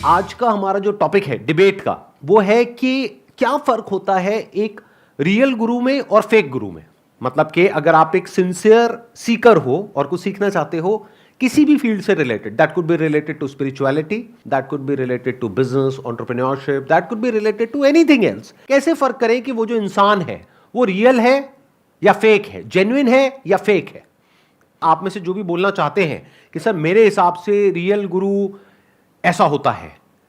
आज का हमारा जो टॉपिक है डिबेट का, वो है कि क्या फर्क होता है एक रियल गुरु में और फेक गुरु में। मतलब कि अगर आप एक सिंसियर सीकर हो और कुछ सीखना चाहते हो किसी भी फील्ड से related, that could be related to spirituality, that could be related to business, entrepreneurship, that could be related to anything else, कैसे फर्क करें कि वो जो इंसान है वो रियल है या फेक है, जेन्युइन है या फेक है। आप में से जो भी बोलना चाहते हैं कि सर मेरे हिसाब से रियल गुरु ऐसा होता है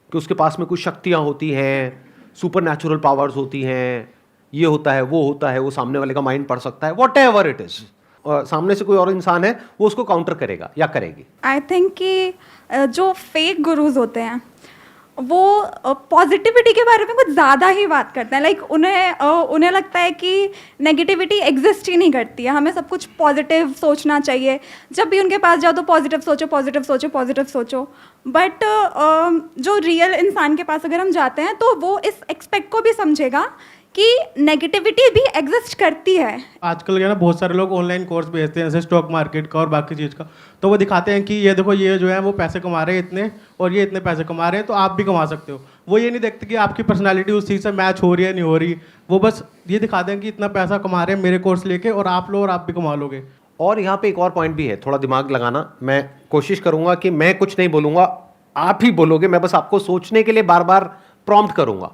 कि उसके पास में कुछ शक्तियां होती हैं, सुपर नेचुरल पावर्स होती हैं, ये होता है, वो सामने वाले का माइंड पढ़ सकता है, वॉट एवर इट इज, और सामने से कोई और इंसान है वो उसको काउंटर करेगा या करेगी। आई थिंक कि जो फेक गुरुज होते हैं वो पॉजिटिविटी के बारे में कुछ ज़्यादा ही बात करते हैं। लाइक उन्हें लगता है कि नेगेटिविटी एग्जिस्ट ही नहीं करती है, हमें सब कुछ पॉजिटिव सोचना चाहिए। जब भी उनके पास जाओ तो पॉजिटिव सोचो, पॉजिटिव सोचो, पॉजिटिव सोचो। बट जो रियल इंसान के पास अगर हम जाते हैं तो वो इस एक्सपेक्ट को भी समझेगा कि नेगेटिविटी भी एग्जिस्ट करती है। आजकल क्या ना बहुत सारे लोग ऑनलाइन कोर्स भेजते हैं जैसे स्टॉक मार्केट का और बाकी चीज़ का, तो वो दिखाते हैं कि ये देखो ये जो है वो पैसे कमा रहे हैं इतने और ये इतने पैसे कमा रहे हैं तो आप भी कमा सकते हो। वो ये नहीं देखते कि आपकी पर्सनालिटी उस चीज़ से मैच हो रही है नहीं हो रही, वो बस ये दिखाते हैं कि इतना पैसा कमा रहे हैं मेरे कोर्स लेके और आप लो और आप भी कमा लोगे। और यहाँ पे एक और पॉइंट भी है, थोड़ा दिमाग लगाना। मैं कोशिश करूंगा कि मैं कुछ नहीं बोलूंगा, आप ही बोलोगे, मैं बस आपको सोचने के लिए बार बार प्रॉम्प्ट करूंगा।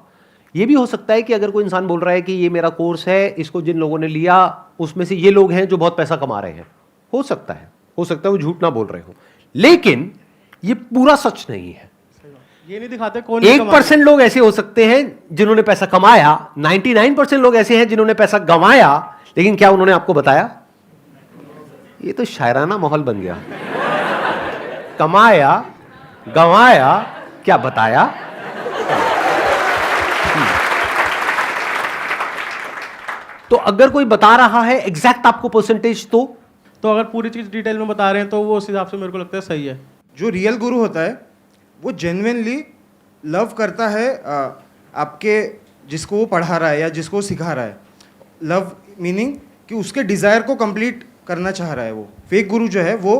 ये भी हो सकता है कि अगर कोई इंसान बोल रहा है कि ये मेरा कोर्स है, इसको जिन लोगों ने लिया उसमें से ये लोग हैं जो बहुत पैसा कमा रहे हैं, हो सकता है वो झूठ ना बोल रहे हो, लेकिन ये पूरा सच नहीं है। ये नहीं दिखाते कौन 1% लोग ऐसे हो सकते हैं जिन्होंने पैसा कमाया, 99% लोग ऐसे हैं जिन्होंने पैसा गंवाया, लेकिन क्या उन्होंने आपको बताया? ये तो शायराना माहौल बन गया। कमाया, गंवाया, क्या बताया? तो अगर कोई बता रहा है एग्जैक्ट आपको परसेंटेज, तो अगर पूरी चीज़ डिटेल में बता रहे हैं तो वो उस हिसाब से मेरे को लगता है सही है। जो रियल गुरु होता है वो जेन्युइनली लव करता है आपके जिसको वो पढ़ा रहा है या जिसको वो सिखा रहा है। लव मीनिंग कि उसके डिज़ायर को कंप्लीट करना चाह रहा है। वो फेक गुरु जो है वो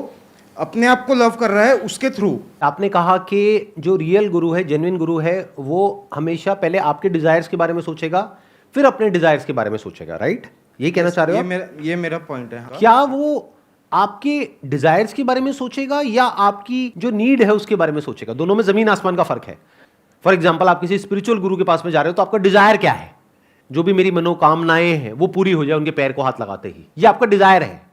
अपने आप को लव कर रहा है उसके थ्रू। आपने कहा कि जो रियल गुरु है, जेन्युइन गुरु है, वो हमेशा पहले आपके डिजायर्स के बारे में सोचेगा, फिर अपने डिजायर्स के बारे में सोचेगा, राइट? ये कहना चाह रहे हो? ये मेरा पॉइंट है। हाँ। क्या वो आपके डिजायर्स के बारे में सोचेगा या आपकी जो नीड है उसके बारे में सोचेगा? दोनों में जमीन आसमान का फर्क है। फॉर एग्जाम्पल, आप किसी स्पिरिचुअल गुरु के पास में जा रहे हो तो आपका डिजायर क्या है? जो भी मेरी मनोकामनाएं हैं वो पूरी हो जाए उनके पैर को हाथ लगाते ही, ये आपका डिजायर है।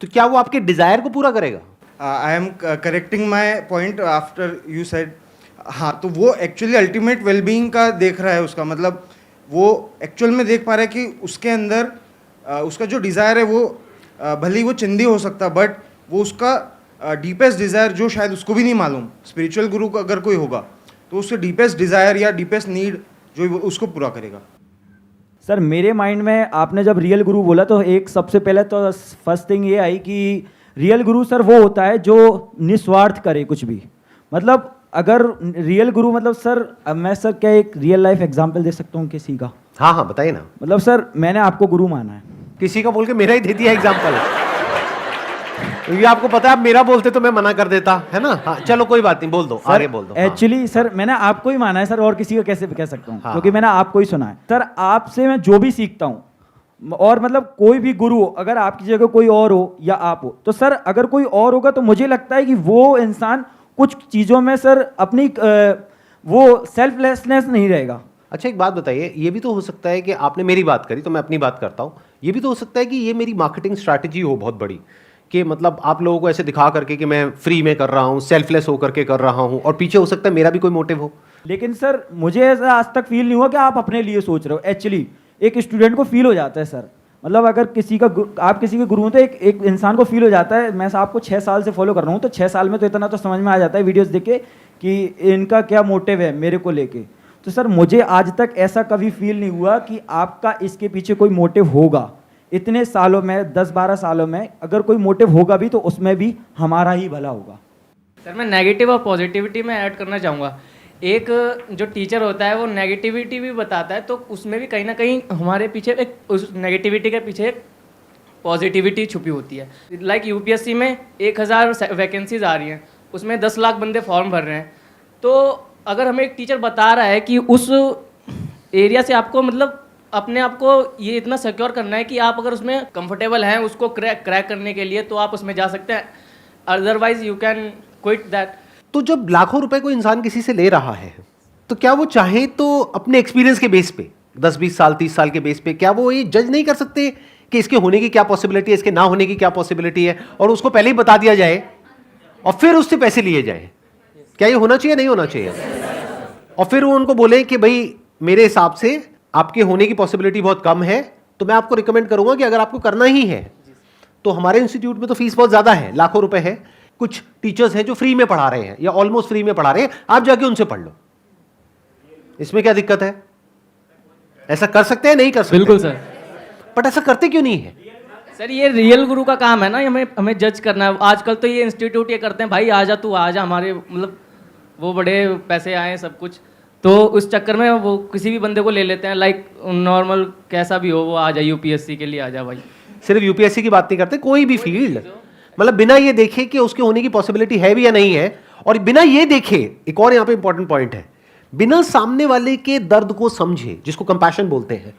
तो क्या वो आपके डिजायर को पूरा करेगा? I am correcting my point after you said. हाँ, तो वो एक्चुअली अल्टीमेट वेलबींग का देख रहा है। उसका मतलब वो एक्चुअल में देख पा रहा है कि उसके अंदर उसका जो डिज़ायर है वो भले ही वो चिंदी हो सकता, बट वो उसका डीपेस्ट डिज़ायर जो शायद उसको भी नहीं मालूम, स्पिरिचुअल गुरु का अगर कोई होगा तो उसके डीपेस्ट डिज़ायर या डीपेस्ट नीड जो उसको पूरा करेगा। सर मेरे माइंड में आपने जब रियल गुरु बोला तो एक सबसे पहले तो फर्स्ट थिंग ये आई कि रियल गुरु सर वो होता है जो निस्वार्थ करे कुछ भी। मतलब अगर रियल गुरु मतलब सर, मैं सर क्या एक रियल लाइफ एग्जांपल दे सकता हूँ किसी का? हाँ हाँ बताइए ना। मतलब सर मैंने आपको गुरु माना है, किसी का बोल के मेरा ही दे दिया एग्जाम्पल। ये आपको पता है, आप मेरा बोलते तो मैं मना कर देता, है ना? हाँ चलो कोई बात नहीं, बोल दो, आगे बोल दो। एक्चुअली सर मैंने आपको ही माना है सर, और किसी का कैसे कह सकता हूँ? हाँ। क्योंकि मैंने आपको ही सुना है सर। आपसे मैं जो भी सीखता हूँ, और मतलब कोई भी गुरु हो, अगर आपकी जगह कोई और हो या आप हो, तो सर अगर कोई और होगा तो मुझे लगता है कि वो इंसान कुछ चीज़ों में सर अपनी वो सेल्फलेसनेस नहीं रहेगा। अच्छा एक बात बताइए, ये भी तो हो सकता है कि आपने मेरी बात करी तो मैं अपनी बात करता हूँ, ये भी तो हो सकता है कि ये मेरी मार्केटिंग स्ट्रैटेजी हो बहुत बड़ी, कि मतलब आप लोगों को ऐसे दिखा करके कि मैं फ्री में कर रहा हूँ, सेल्फलेस होकर के कर रहा हूँ, और पीछे हो सकता है मेरा भी कोई मोटिव हो। लेकिन सर मुझे ऐसा आज तक फील नहीं हुआ कि आप अपने लिए सोच रहे हो। एक्चुअली एक स्टूडेंट को फील हो जाता है सर, मतलब अगर आप किसी के गुरु हो तो एक इंसान को फील हो जाता है। मैं आपको 6 साल से फॉलो कर रहा हूँ, तो 6 साल में तो इतना तो समझ में आ जाता है वीडियोस देख के कि इनका क्या मोटिव है मेरे को लेके। तो सर मुझे आज तक ऐसा कभी फील नहीं हुआ कि आपका इसके पीछे कोई मोटिव होगा। इतने सालों में, 10-12 सालों में, अगर कोई मोटिव होगा भी तो उसमें भी हमारा ही भला होगा। सर मैं नेगेटिव और पॉजिटिविटी में ऐड करना चाहूँगा। एक जो टीचर होता है वो नेगेटिविटी भी बताता है, तो उसमें भी कहीं ना कहीं हमारे पीछे एक, उस नेगेटिविटी के पीछे एक पॉजिटिविटी छुपी होती है। लाइक यूपीएससी में 1000 वैकेंसीज आ रही हैं, उसमें 10 लाख बंदे फॉर्म भर रहे हैं, तो अगर हमें एक टीचर बता रहा है कि उस एरिया से आपको मतलब अपने आप को ये इतना सिक्योर करना है कि आप अगर उसमें कंफर्टेबल हैं उसको क्रैक करने के लिए, तो आप उसमें जा सकते हैं, otherwise you can quit that. तो जब लाखों रुपए कोई इंसान किसी से ले रहा है, तो क्या वो चाहे तो अपने एक्सपीरियंस के बेस पे 10-20 साल 30 साल के बेस पे क्या वो ये जज नहीं कर सकते कि इसके होने की क्या पॉसिबिलिटी है, इसके ना होने की क्या पॉसिबिलिटी है, और उसको पहले ही बता दिया जाए और फिर उससे पैसे लिए जाए? क्या ये होना चाहिए, नहीं होना चाहिए? और फिर वो उनको बोले कि भाई मेरे हिसाब से आपके होने की पॉसिबिलिटी बहुत कम है, तो मैं आपको रिकमेंड करूंगा कि अगर आपको करना ही है तो हमारे इंस्टीट्यूट में तो फीस बहुत ज्यादा है, लाखों रुपए है, कुछ टीचर्स हैं जो फ्री में पढ़ा रहे हैं या ऑलमोस्ट फ्री में पढ़ा रहे हैं, आप जाके उनसे पढ़ लो, इसमें क्या दिक्कत है? ऐसा कर सकते हैं, नहीं कर सकते? बिल्कुल सर। बट ऐसा करते क्यों नहीं है? सर ये रियल गुरु का काम है ना, हमें जज करना है। आजकल तो ये इंस्टीट्यूट ये करते हैं, भाई आ जा तू आ जा, हमारे मतलब वो बड़े पैसे आए सब कुछ, तो उस चक्कर में वो किसी भी बंदे को ले लेते हैं, लाइक नॉर्मल कैसा भी हो वो आ जा, यूपीएससी के लिए आ जा भाई। सिर्फ यूपीएससी की बात नहीं करते, कोई भी फील्ड, मतलब बिना ये देखे कि उसके होने की पॉसिबिलिटी है भी या नहीं है, और बिना ये देखे, एक और यहाँ पे इंपॉर्टेंट पॉइंट है, बिना सामने वाले के दर्द को समझे, जिसको कंपैशन बोलते हैं,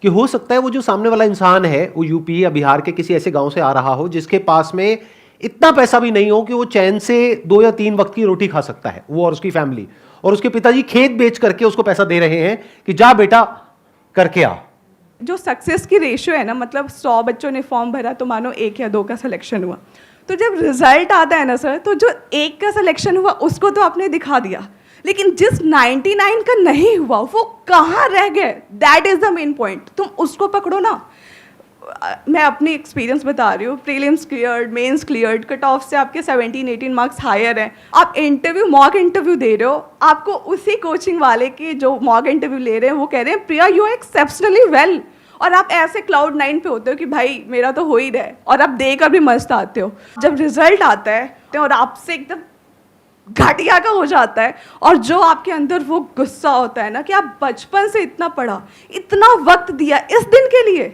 कि हो सकता है वो जो सामने वाला इंसान है वो यूपी या बिहार के किसी ऐसे गांव से आ रहा हो जिसके पास में इतना पैसा भी नहीं हो कि वो चैन से 2 या 3 वक्त की रोटी खा सकता है, वो और उसकी फैमिली, और उसके पिताजी खेत बेच करके उसको पैसा दे रहे हैं कि जा बेटा करके आ। जो सक्सेस की रेशियो है ना, मतलब 100 बच्चों ने फॉर्म भरा तो मानो 1 या 2 का सिलेक्शन हुआ, तो जब रिजल्ट आता है ना सर, तो जो 1 का सिलेक्शन हुआ उसको तो आपने दिखा दिया, लेकिन जिस 99 का नहीं हुआ वो कहाँ रह गए, that is the main point. तुम उसको पकड़ो ना। मैं अपनी एक्सपीरियंस बता रही हूँ, prelims cleared, mains cleared, cut off से आपके 17-18 मार्क्स हायर हैं, आप इंटरव्यू मॉक इंटरव्यू दे रहे हो, आपको उसी कोचिंग वाले की जो मॉक इंटरव्यू ले रहे हैं वो कह रहे हैं प्रिया यू आर एक्सेप्शनली वेल, और आप ऐसे क्लाउड 9 पे होते हो कि भाई मेरा तो हो ही रहा है, और आप देकर भी मस्त आते हो। जब रिजल्ट आता है और आपसे एकदम घटिया का हो जाता है, और जो आपके अंदर वो गुस्सा होता है ना कि आप बचपन से इतना पढ़ा, इतना वक्त दिया इस दिन के लिए,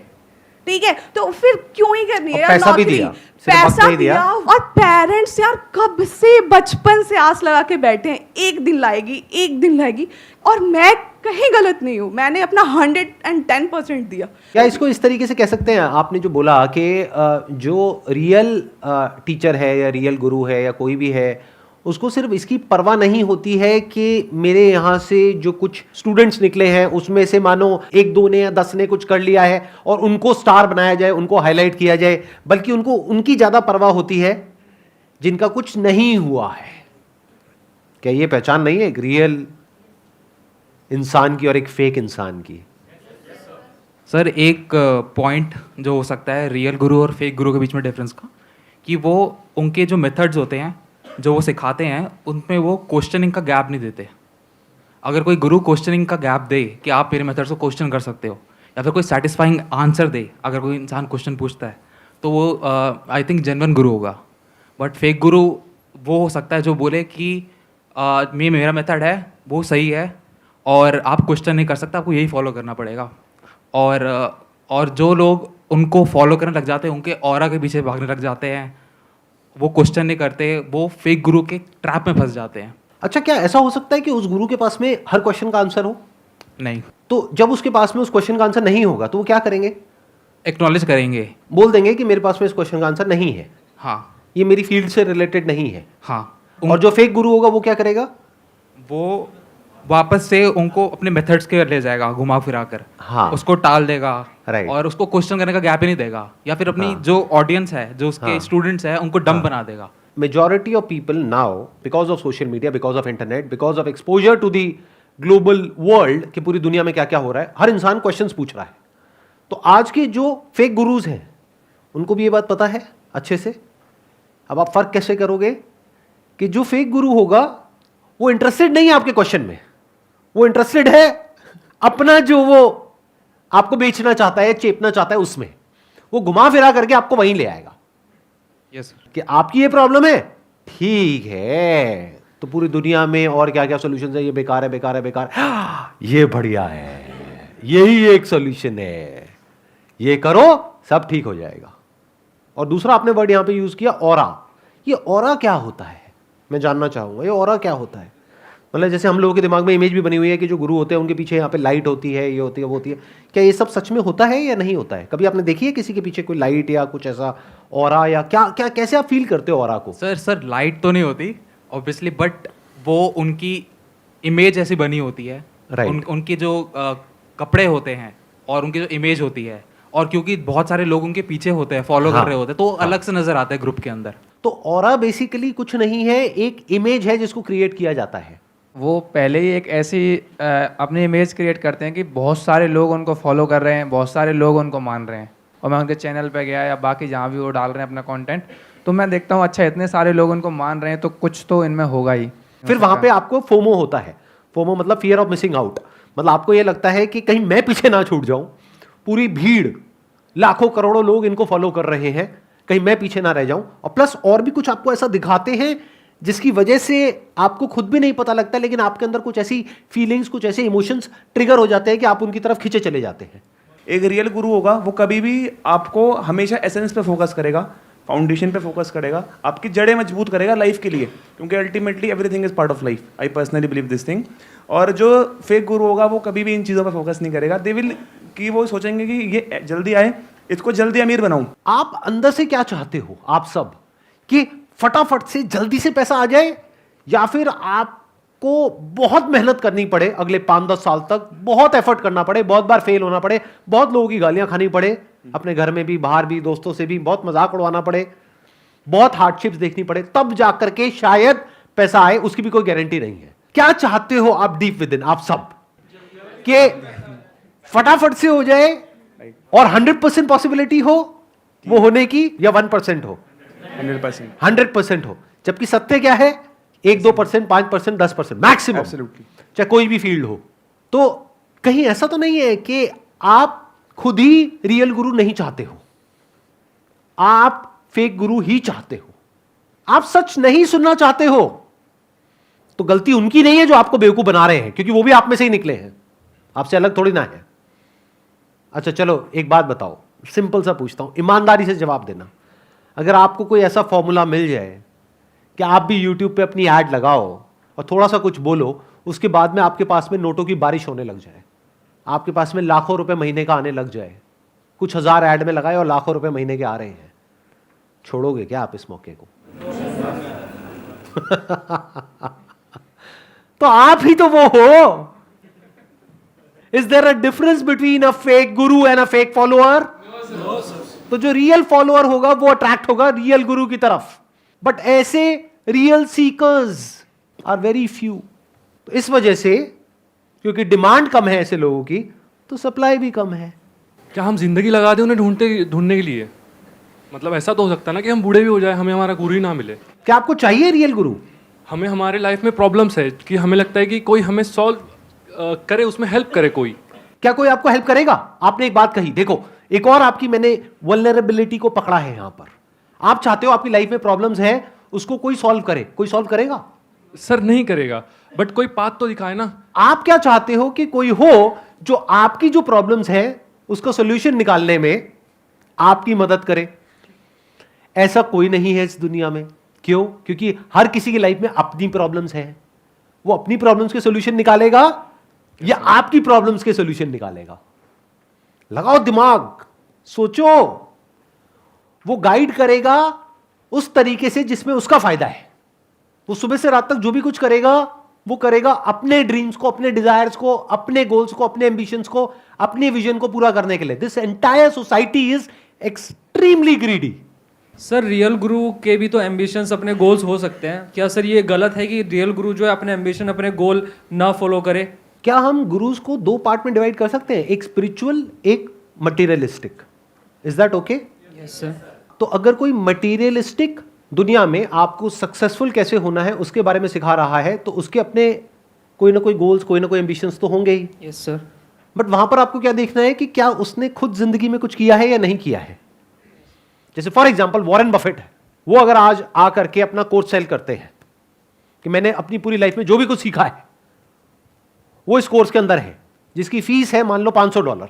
ठीक है, तो फिर क्यों ही करनी है यार पैसा भी नौकरी? दिया, सिर्फ वक्त पैसा नहीं दिया। और पेरेंट्स यार कब से बचपन से आस लगा के बैठे हैं, एक दिन लाएगी एक दिन लाएगी, और मैं कहीं गलत नहीं हूँ, मैंने अपना 110% दिया। क्या इसको इस तरीके से कह सकते हैं, आपने जो बोला कि जो रियल टीचर है या रियल गुरु है या कोई भी है, उसको सिर्फ इसकी परवाह नहीं होती है कि मेरे यहाँ से जो कुछ स्टूडेंट्स निकले हैं उसमें से मानो 1-2 ने या 10 ने कुछ कर लिया है और उनको स्टार बनाया जाए, उनको हाईलाइट किया जाए, बल्कि उनको उनकी ज़्यादा परवाह होती है जिनका कुछ नहीं हुआ है। क्या ये पहचान नहीं है एक रियल इंसान की और एक फेक इंसान की? सर एक पॉइंट जो हो सकता है रियल गुरु और फेक गुरु के बीच में डिफरेंस का, कि वो उनके जो मेथड्स होते हैं जो वो सिखाते हैं उनमें वो क्वेश्चनिंग का गैप नहीं देते। अगर कोई गुरु क्वेश्चनिंग का गैप दे कि आप मेरे मेथड्स को क्वेश्चन कर सकते हो, या फिर कोई सेटिस्फाइंग आंसर दे अगर कोई इंसान क्वेश्चन पूछता है, तो वो आई थिंक जेन्युइन गुरु होगा। बट फेक गुरु वो हो सकता है जो बोले कि मेरा मेथड है वो सही है और आप क्वेश्चन नहीं कर सकते, आपको यही फॉलो करना पड़ेगा। और जो लोग उनको फॉलो करने लग जाते हैं, उनके ऑरा के पीछे भागने लग जाते हैं, वो क्वेश्चन नहीं करते, वो फेक गुरु के ट्रैप में फंस जाते हैं। अच्छा, क्या ऐसा हो सकता है कि उस गुरु के पास में हर क्वेश्चन का आंसर हो? नहीं। तो जब उसके पास में उस क्वेश्चन का आंसर नहीं होगा तो वो क्या करेंगे? एक्नॉलेज करेंगे, बोल देंगे कि मेरे पास में इस क्वेश्चन का आंसर नहीं है, हाँ ये मेरी फील्ड से रिलेटेड नहीं है। हाँ। और जो फेक गुरु होगा वो क्या करेगा? वो वापस से उनको अपने मेथड्स के ले जाएगा घुमा फिरा कर, हाँ। उसको टाल देगा, राइट। और उसको क्वेश्चन करने का गैप ही नहीं देगा, या फिर अपनी हाँ। जो ऑडियंस है, जो उसके हाँ। स्टूडेंट्स हैं, उनको डम बना देगा। Majority of people now, because of social media, because of internet, because of exposure to the global world, कि पूरी दुनिया में क्या क्या हो रहा है, हर इंसान क्वेश्चंस पूछ रहा है। तो आज के जो फेक गुरुज हैं उनको भी ये बात पता है अच्छे से। अब आप फर्क कैसे करोगे कि जो फेक गुरु होगा वो इंटरेस्टेड नहीं है आपके क्वेश्चन में, वो इंटरेस्टेड है अपना जो वो आपको बेचना चाहता है, चेपना चाहता है, उसमें वो घुमा फिरा करके आपको वहीं ले आएगा। Yes sir. कि आपकी ये प्रॉब्लम है, ठीक है, तो पूरी दुनिया में और क्या क्या सॉल्यूशंस है, ये बेकार है, बेकार है, बेकार है, ये बढ़िया है, यही एक सॉल्यूशन है, ये करो सब ठीक हो जाएगा। और दूसरा आपने वर्ड यहां पे यूज किया ऑरा। ये ऑरा क्या होता है मैं जानना चाहूंगा, ये ऑरा क्या होता है? मतलब जैसे हम लोगों के दिमाग में इमेज भी बनी हुई है कि जो गुरु होते हैं उनके पीछे यहाँ पे लाइट होती है, ये होती है, वो होती है। क्या ये सब सच में होता है या नहीं होता है? कभी आपने देखी है किसी के पीछे कोई लाइट या कुछ ऐसा ऑरा, या क्या क्या कैसे आप फील करते हो ऑरा को? सर लाइट तो नहीं होती ऑब्वियसली, बट वो उनकी इमेज ऐसी बनी होती है। Right. उनके जो कपड़े होते हैं और उनकी जो इमेज होती है, और क्योंकि बहुत सारे लोग उनके पीछे होते हैं, फॉलो हाँ, कर रहे होते हैं, तो अलग से नजर आता है ग्रुप के अंदर। तो ऑरा बेसिकली कुछ नहीं है, एक इमेज है जिसको क्रिएट किया जाता है। वो पहले ही एक ऐसी अपनी इमेज क्रिएट करते हैं कि बहुत सारे लोग उनको फॉलो कर रहे हैं, बहुत सारे लोग उनको मान रहे हैं। और मैं उनके चैनल पे गया या बाकी जहाँ भी वो डाल रहे हैं अपना कंटेंट, तो मैं देखता हूँ अच्छा इतने सारे लोग उनको मान रहे हैं तो कुछ तो इनमें होगा ही। फिर वहां पे आपको फोमो होता है। फोमो मतलब फियर ऑफ मिसिंग आउट। मतलब आपको ये लगता है कि कहीं मैं पीछे ना छूट जाऊं, पूरी भीड़ लाखों करोड़ों लोग इनको फॉलो कर रहे हैं, कहीं मैं पीछे ना रह जाऊं। और प्लस और भी कुछ आपको ऐसा दिखाते हैं जिसकी वजह से आपको खुद भी नहीं पता लगता, लेकिन आपके अंदर कुछ ऐसी फीलिंग्स, कुछ ऐसे इमोशंस ट्रिगर हो जाते हैं कि आप उनकी तरफ खींचे चले जाते हैं। एक रियल गुरु होगा वो कभी भी आपको हमेशा एसेंस पे फोकस करेगा, फाउंडेशन पे फोकस करेगा, आपकी जड़ें मजबूत करेगा लाइफ के लिए, क्योंकि ultimately everything is part of life. I personally believe this thing. और जो फेक गुरु होगा वो कभी भी इन चीज़ों पे फोकस नहीं करेगा। दे विल कि वो सोचेंगे कि ये जल्दी आए, इसको जल्दी अमीर बनाऊं। आप अंदर से क्या चाहते हो आप सब, कि फटाफट से जल्दी से पैसा आ जाए, या फिर आपको बहुत मेहनत करनी पड़े अगले 5-10 साल तक, बहुत एफर्ट करना पड़े, बहुत बार फेल होना पड़े, बहुत लोगों की गालियां खानी पड़े, अपने घर में भी, बाहर भी, दोस्तों से भी बहुत मजाक उड़वाना पड़े, बहुत हार्डशिप्स देखनी पड़े, तब जाकर के शायद पैसा आए? उसकी भी कोई गारंटी नहीं है। क्या चाहते हो आप डीप विद इन, आप सब, कि फटाफट से हो जाए और 100% पॉसिबिलिटी हो वो होने की, या 1% हो? 100%। 100% हो। जबकि सत्य क्या है? 1-2%, 5%, 10% मैक्सिमम, चाहे कोई भी फील्ड हो। तो कहीं ऐसा तो नहीं है कि आप खुद ही रियल गुरु नहीं चाहते हो, आप फेक गुरु ही चाहते हो, आप सच नहीं सुनना चाहते हो? तो गलती उनकी नहीं है जो आपको बेवकूफ बना रहे हैं, क्योंकि वो भी आप में से ही निकले हैं, आपसे अलग थोड़ी ना है। अच्छा चलो एक बात बताओ, सिंपल सा पूछता हूं, ईमानदारी से जवाब देना। अगर आपको कोई ऐसा फॉर्मूला मिल जाए कि आप भी यूट्यूब पे अपनी ऐड लगाओ और थोड़ा सा कुछ बोलो, उसके बाद में आपके पास में नोटों की बारिश होने लग जाए, आपके पास में लाखों रुपए महीने का आने लग जाए, कुछ हजार ऐड में लगाए और लाखों रुपए महीने के आ रहे हैं, छोड़ोगे क्या आप इस मौके को? तो आप ही तो वो हो। Is there a difference between a fake guru and a fake follower? तो जो रियल फॉलोअर होगा वो अट्रैक्ट होगा रियल गुरु की तरफ, बट ऐसे real seekers are very few. तो इस वजह से, क्योंकि डिमांड कम है ऐसे लोगों की, तो सप्लाई भी कम है। क्या हम जिंदगी लगा दें उन्हें ढूंढने के लिए? मतलब ऐसा तो हो सकता है ना कि हम बूढ़े भी हो जाए, हमें हमारा गुरु ही ना मिले। क्या आपको चाहिए रियल गुरु? हमें हमारे लाइफ में प्रॉब्लम्स है कि हमें लगता है कि कोई हमें सॉल्व करे, उसमें हेल्प करे कोई। क्या कोई आपको हेल्प करेगा? आपने एक बात कही, देखो एक और आपकी मैंने वल्नरेबिलिटी को पकड़ा है यहां पर। आप चाहते हो आपकी लाइफ में प्रॉब्लम्स है, उसको कोई सॉल्व करे, कोई सॉल्व करेगा? सर नहीं करेगा, बट कोई पाथ तो दिखाए ना। आप क्या चाहते हो कि कोई हो जो आपकी जो प्रॉब्लम्स है उसका सॉल्यूशन निकालने में आपकी मदद करे? ऐसा कोई नहीं है इस दुनिया में। क्यों? क्योंकि हर किसी की लाइफ में अपनी प्रॉब्लम्स हैं। वो अपनी प्रॉब्लम्स के सॉल्यूशन निकालेगा या आपकी प्रॉब्लम्स के सॉल्यूशन निकालेगा? लगाओ दिमाग, सोचो। वो गाइड करेगा उस तरीके से जिसमें उसका फायदा है। वो सुबह से रात तक जो भी कुछ करेगा वो करेगा अपने ड्रीम्स को, अपने डिजायर्स को, अपने गोल्स को, अपने एम्बिशंस को, अपने विजन को पूरा करने के लिए। This entire society is extremely greedy. Sir real गुरु के भी तो एम्बिशंस, अपने गोल्स हो सकते हैं। क्या सर ये गलत है कि रियल गुरु जो है अपने एम्बिशन, अपने गोल ना फॉलो करे? क्या हम गुरुज को दो पार्ट में डिवाइड कर सकते हैं, एक स्पिरिचुअल, एक materialistic? Is that okay? Yes sir. तो अगर कोई मटेरियलिस्टिक दुनिया में आपको सक्सेसफुल कैसे होना है उसके बारे में सिखा रहा है, तो उसके अपने कोई ना कोई गोल्स, कोई ना कोई एम्बिशंस तो होंगे ही। Yes sir. बट वहां पर आपको क्या देखना है कि क्या उसने खुद जिंदगी में कुछ किया है या नहीं किया है। जैसे फॉर एग्जांपल वॉरेन बफेट है, वो अगर आज आकर के अपना कोर्स सेल करते हैं कि मैंने अपनी पूरी लाइफ में जो भी कुछ सीखा है वो इस कोर्स के अंदर है, जिसकी फीस है मान लो $500,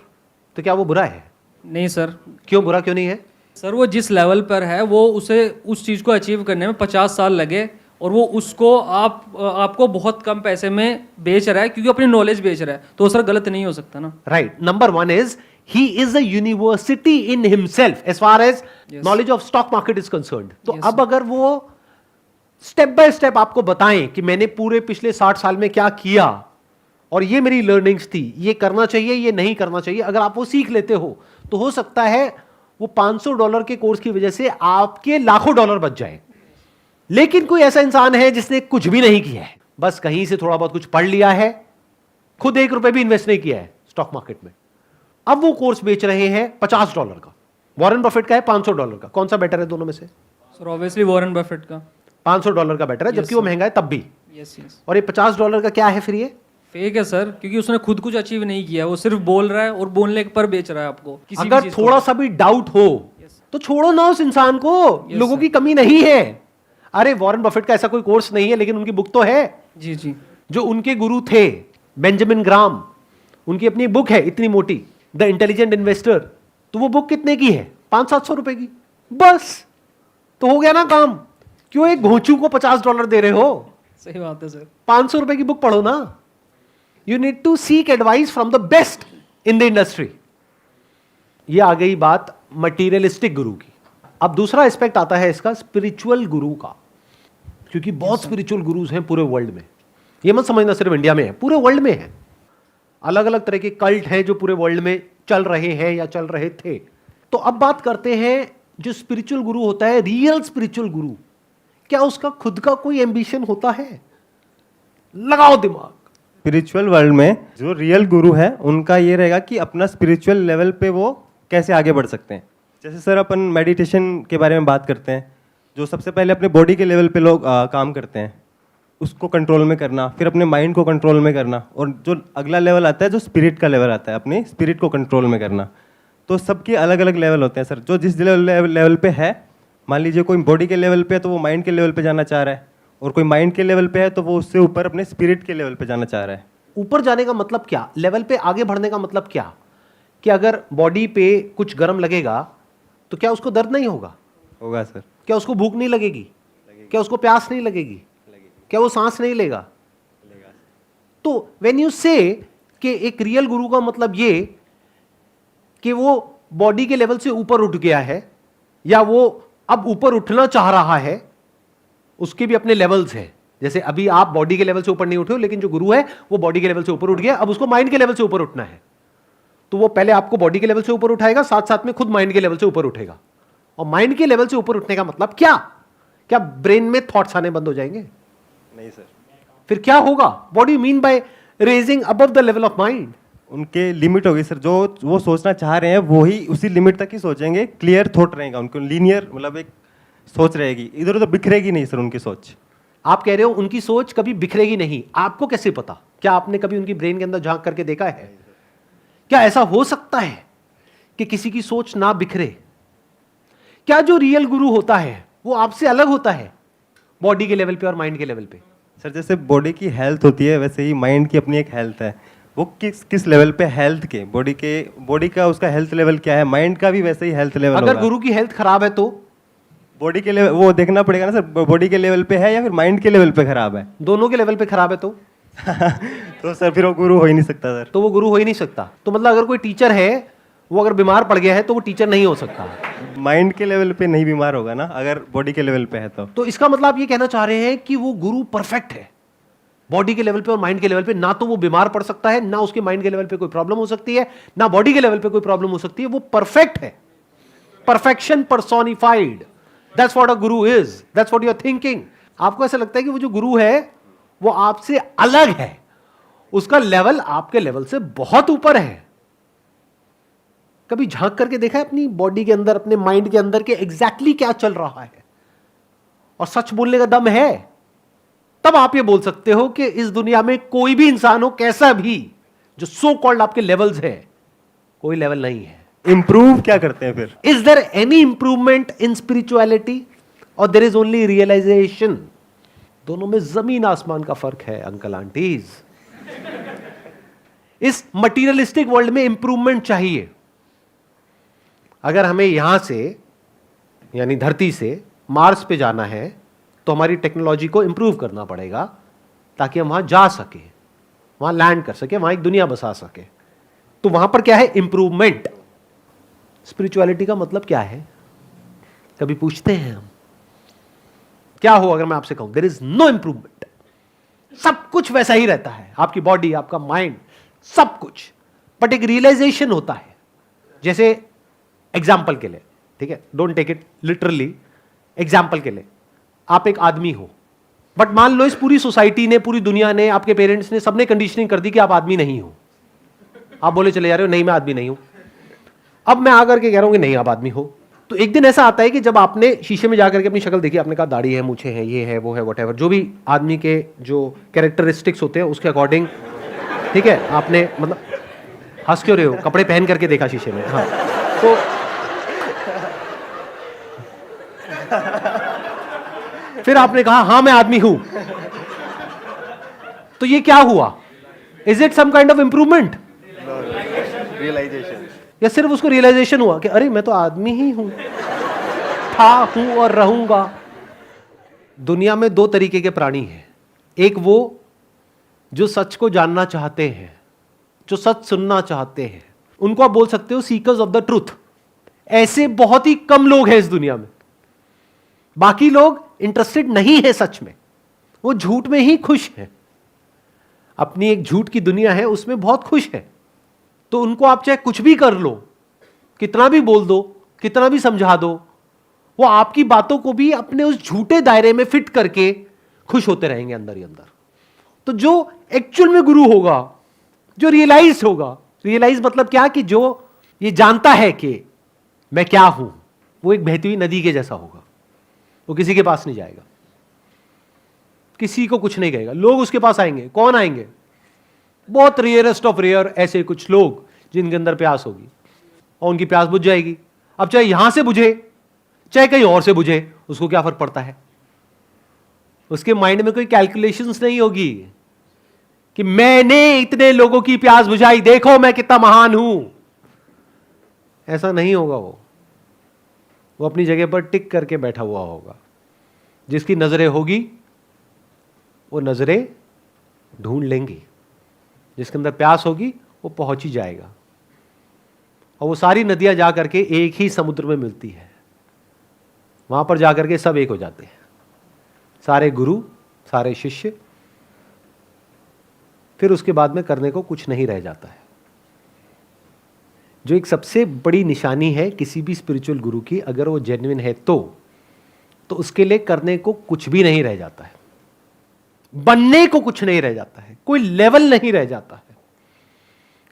तो क्या वो बुरा है? नहीं सर। क्यों बुरा क्यों नहीं है? सर वो जिस लेवल पर है, वो उसे उस चीज़ को अचीव करने में 50 साल लगे और वो उसको आपको बहुत कम पैसे में बेच रहा है क्योंकि अपनी नॉलेज बेच रहा है, तो सर गलत नहीं हो सकता ना? Right. Number 1 is he is a university in himself as far as knowledge of stock market is concerned. तो अब अगर वो स्टेप बाय स्टेप आपको बताएं कि मैंने पूरे पिछले 60 साल में क्या किया और ये मेरी लर्निंग्स थी, ये करना चाहिए, ये नहीं करना चाहिए, अगर आप वो सीख लेते हो तो हो सकता है वो $500 के कोर्स की वजह से आपके लाखों डॉलर बच जाए. लेकिन कोई ऐसा इंसान है जिसने कुछ भी नहीं किया है, बस कहीं से थोड़ा बहुत कुछ पढ़ लिया है, खुद $1 भी इन्वेस्ट नहीं किया है स्टॉक मार्केट में, अब वो कोर्स बेच रहे हैं $50 का. वॉरेन बफेट का है $500 का. कौन सा बेटर है दोनों में से? सर ऑब्वियसली वॉरेन बफेट का. $500 का बेटर है, जबकि वो महंगा है तब भी. Yes yes. और ये $50 का क्या है फिर? ये फेक है सर, क्योंकि उसने खुद कुछ अचीव नहीं किया, वो सिर्फ बोल रहा है और बोलने पर बेच रहा है आपको. किसी भी अगर चीज़ को. थोड़ा सा भी डाउट हो तो छोड़ो ना उस इंसान को. लोगों की कमी नहीं है. अरे वॉरेन बफेट का ऐसा कोई कोर्स नहीं है, लेकिन उनकी बुक तो है. जी जी. जो उनके गुरु थे बेंजामिन ग्राम, उनकी अपनी बुक है इतनी मोटी, द इंटेलिजेंट इन्वेस्टर. तो वो बुक कितने की है? 500-700 रुपए की. बस तो हो गया ना काम. क्यों एक घोंचू को $50 दे रहे हो? सही बात है सर. 500 रुपए की बुक पढ़ो ना. You need to seek advice from the best in the industry. ये आ गई बात मटीरियलिस्टिक गुरु की. अब दूसरा एस्पेक्ट आता है इसका स्पिरिचुअल गुरु का, क्योंकि बहुत स्पिरिचुअल गुरुज हैं पूरे वर्ल्ड में. ये मत समझना सिर्फ इंडिया में है, पूरे वर्ल्ड में है. अलग अलग तरह के कल्ट हैं जो पूरे वर्ल्ड में चल रहे हैं या चल रहे थे. तो अब बात करते हैं जो स्पिरिचुअल गुरु होता है, रियल स्पिरिचुअल गुरु, क्या उसका खुद का कोई एम्बिशन होता है? लगाओ दिमाग. स्पिरिचुअल वर्ल्ड में जो रियल गुरु है उनका ये रहेगा कि अपना स्पिरिचुअल लेवल पे वो कैसे आगे बढ़ सकते हैं. जैसे सर अपन मेडिटेशन के बारे में बात करते हैं, जो सबसे पहले अपने बॉडी के लेवल पे लोग काम करते हैं, उसको कंट्रोल में करना, फिर अपने माइंड को कंट्रोल में करना, और जो अगला लेवल आता है जो स्पिरिट का लेवल आता है, अपनी स्पिरिट को कंट्रोल में करना. तो सबके अलग अलग लेवल होते हैं सर. जो जिस लेवल पे है, मान लीजिए कोई बॉडी के लेवल पे है तो वो माइंड के लेवल पे जाना चाह रहा है, और कोई माइंड के लेवल पे है तो वो उससे ऊपर अपने स्पिरिट के लेवल पे जाना चाह रहा है. ऊपर जाने का मतलब क्या? लेवल पे आगे बढ़ने का मतलब क्या? कि अगर बॉडी पे कुछ गर्म लगेगा तो क्या उसको दर्द नहीं होगा? होगा सर. क्या उसको भूख नहीं लगेगी? क्या उसको प्यास नहीं लगेगी? क्या वो सांस नहीं लेगा? तो व्हेन यू से कि एक रियल गुरु का मतलब ये कि वो बॉडी के लेवल से ऊपर उठ गया है, या वो अब ऊपर उठना चाह रहा है, उसके भी अपने लेवल्स हैं. जैसे अभी आप बॉडी के लेवल से ऊपर नहीं उठे हो, लेकिन जो गुरु है वो बॉडी के लेवल से ऊपर उठ गया, अब उसको माइंड के लेवल से ऊपर उठना है. तो वो पहले आपको बॉडी के लेवल से ऊपर उठाएगा, साथ साथ में खुद माइंड के लेवल से ऊपर उठेगा. और माइंड के लेवल से ऊपर उठने का मतलब क्या? क्या ब्रेन में थॉट्स आने बंद हो जाएंगे? नहीं सर. फिर क्या होगा? What do you mean by raising above the level of mind? उनके लिमिट होगी सर. जो वो सोचना चाह रहे हैं वो ही उसी लिमिट तक ही सोचेंगे. क्लियर थॉट रहेगा उनको, लीनियर मतलब एक सोच रहेगी, इधर उधर बिखरेगी नहीं सर उनकी सोच. आप कह रहे हो उनकी सोच कभी बिखरेगी नहीं. आपको कैसे पता? क्या आपने कभी उनकी ब्रेन के अंदर झांक करके देखा है? क्या ऐसा हो सकता है कि किसी की सोच ना बिखरे? क्या जो रियल गुरु होता है वो आपसे अलग होता है बॉडी के लेवल पे और माइंड के लेवल पे? सर जैसे बॉडी की हेल्थ होती है वैसे ही माइंड की अपनी एक हेल्थ है. वो किस लेवल पे हेल्थ के बॉडी का उसका हेल्थ लेवल क्या है, माइंड का भी वैसे ही हेल्थ लेवल होगा. अगर गुरु की हेल्थ खराब है तो बॉडी के लेवल वो देखना पड़ेगा ना सर, बॉडी के लेवल पे है या फिर माइंड के लेवल पे खराब है. दोनों के लेवल पे खराब है तो तो सर फिर वो गुरु हो ही नहीं सकता सर. तो वो गुरु हो ही नहीं सकता. तो मतलब अगर कोई टीचर है, वो अगर बीमार पड़ गया है तो वो टीचर नहीं हो सकता. माइंड के लेवल पे नहीं बीमार होगा ना, अगर बॉडी के लेवल पे है तो इसका मतलब आप ये कहना चाह रहे हैं कि वो गुरु परफेक्ट है बॉडी के लेवल पे और माइंड के लेवल पे. ना तो वो बीमार पड़ सकता है, ना उसके माइंड के लेवल पे कोई प्रॉब्लम हो सकती है, ना बॉडी के लेवल पे कोई प्रॉब्लम हो सकती है. वो परफेक्ट है, perfection personified. That's what a guru is. That's what you are thinking. आपको ऐसा लगता है कि वो जो गुरु है वो आपसे अलग है, उसका लेवल आपके लेवल से बहुत ऊपर है. कभी झांक करके देखा है अपनी बॉडी के अंदर, अपने माइंड के अंदर के एग्जैक्टली क्या चल रहा है? और सच बोलने का दम है, तब आप ये बोल सकते हो कि इस दुनिया में कोई भी इंसान हो, कैसा भी, जो सो कॉल्ड आपके लेवल्स है, कोई लेवल नहीं है. इंप्रूव क्या करते हैं फिर? Is there any improvement in spirituality और देयर इज ओनली रियलाइजेशन? दोनों में जमीन आसमान का फर्क है अंकल आंटीज. इस मटीरियलिस्टिक वर्ल्ड में इंप्रूवमेंट चाहिए. अगर हमें यहां से यानी धरती से मार्स पे जाना है तो हमारी टेक्नोलॉजी को इंप्रूव करना पड़ेगा ताकि हम वहां जा सके, वहां लैंड कर सके, वहां एक दुनिया बसा सके। तो वहां पर क्या है? इंप्रूवमेंट। स्पिरिचुअलिटी का मतलब क्या है? कभी पूछते हैं हम क्या हो अगर मैं आपसे कहूं देयर इज नो इंप्रूवमेंट, सब कुछ वैसा ही रहता है, आपकी बॉडी, आपका माइंड, सब कुछ, बट एक रियलाइजेशन होता है। जैसे एग्जाम्पल के लिए, ठीक है, don't take it literally, example के लिए आप एक आदमी हो, बट मान लो इस पूरी सोसाइटी ने, पूरी दुनिया ने, आपके पेरेंट्स ने, सबने कंडीशनिंग कर दी कि आप आदमी नहीं हो। आप बोले चले जा रहे हो नहीं मैं आदमी नहीं हूं। अब मैं आकर के कह रहा हूं कि नहीं आप आदमी हो। तो एक दिन ऐसा आता है कि जब आपने शीशे में जाकर के अपनी शक्ल देखी, आपने कहा दाढ़ी है, मूछें हैं, ये है, वो है, व्हाटएवर, जो भी आदमी के जो कैरेक्टरिस्टिक्स होते हैं उसके अकॉर्डिंग, ठीक है, आपने मतलब हंस क्यों रहे हो? कपड़े पहन करके देखा शीशे में। हाँ, तो फिर आपने कहा हाँ मैं आदमी हूं। तो ये क्या हुआ? Is it some kind of improvement? Realization. या सिर्फ उसको रियलाइजेशन हुआ कि अरे मैं तो आदमी ही हूं, था, हूं और रहूंगा। दुनिया में दो तरीके के प्राणी हैं। एक वो जो सच को जानना चाहते हैं, जो सच सुनना चाहते हैं, उनको आप बोल सकते हो सीकर्स ऑफ द ट्रूथ। ऐसे बहुत ही कम लोग हैं इस दुनिया में। बाकी लोग इंटरेस्टेड नहीं है सच में, वो झूठ में ही खुश है, अपनी एक झूठ की दुनिया है उसमें बहुत खुश है। तो उनको आप चाहे कुछ भी कर लो, कितना भी बोल दो, कितना भी समझा दो, वो आपकी बातों को भी अपने उस झूठे दायरे में फिट करके खुश होते रहेंगे अंदर ही अंदर। तो जो एक्चुअल में गुरु होगा, जो रियलाइज होगा, रियलाइज मतलब क्या कि जो ये जानता है कि मैं क्या हूं, वो एक बहती हुई नदी के जैसा होगा। वो किसी के पास नहीं जाएगा, किसी को कुछ नहीं कहेगा। लोग उसके पास आएंगे, कौन आएंगे? बहुत रेयरेस्ट ऑफ रेयर ऐसे कुछ लोग जिनके अंदर प्यास होगी और उनकी प्यास बुझ जाएगी। अब चाहे यहां से बुझे चाहे कहीं और से बुझे, उसको क्या फर्क पड़ता है? उसके माइंड में कोई कैलकुलेशंस नहीं होगी कि मैंने इतने लोगों की प्यास बुझाई, देखो मैं कितना महान हूं। ऐसा नहीं होगा। वो अपनी जगह पर टिक करके बैठा हुआ होगा। जिसकी नजरें होगी वो नजरें ढूंढ लेंगी, जिसके अंदर प्यास होगी वो पहुंच ही जाएगा। और वो सारी नदियां जाकर के एक ही समुद्र में मिलती है, वहां पर जाकर के सब एक हो जाते हैं, सारे गुरु, सारे शिष्य। फिर उसके बाद में करने को कुछ नहीं रह जाता है। जो एक सबसे बड़ी निशानी है किसी भी स्पिरिचुअल गुरु की, अगर वो जेन्युइन है तो उसके लिए करने को कुछ भी नहीं रह जाता है, बनने को कुछ नहीं रह जाता है, कोई लेवल नहीं रह जाता है,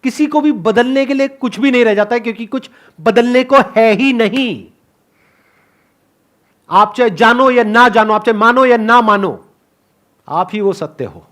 किसी को भी बदलने के लिए कुछ भी नहीं रह जाता है, क्योंकि कुछ बदलने को है ही नहीं। आप चाहे जानो या ना जानो, आप चाहे मानो या ना मानो, आप ही वो सत्य हो।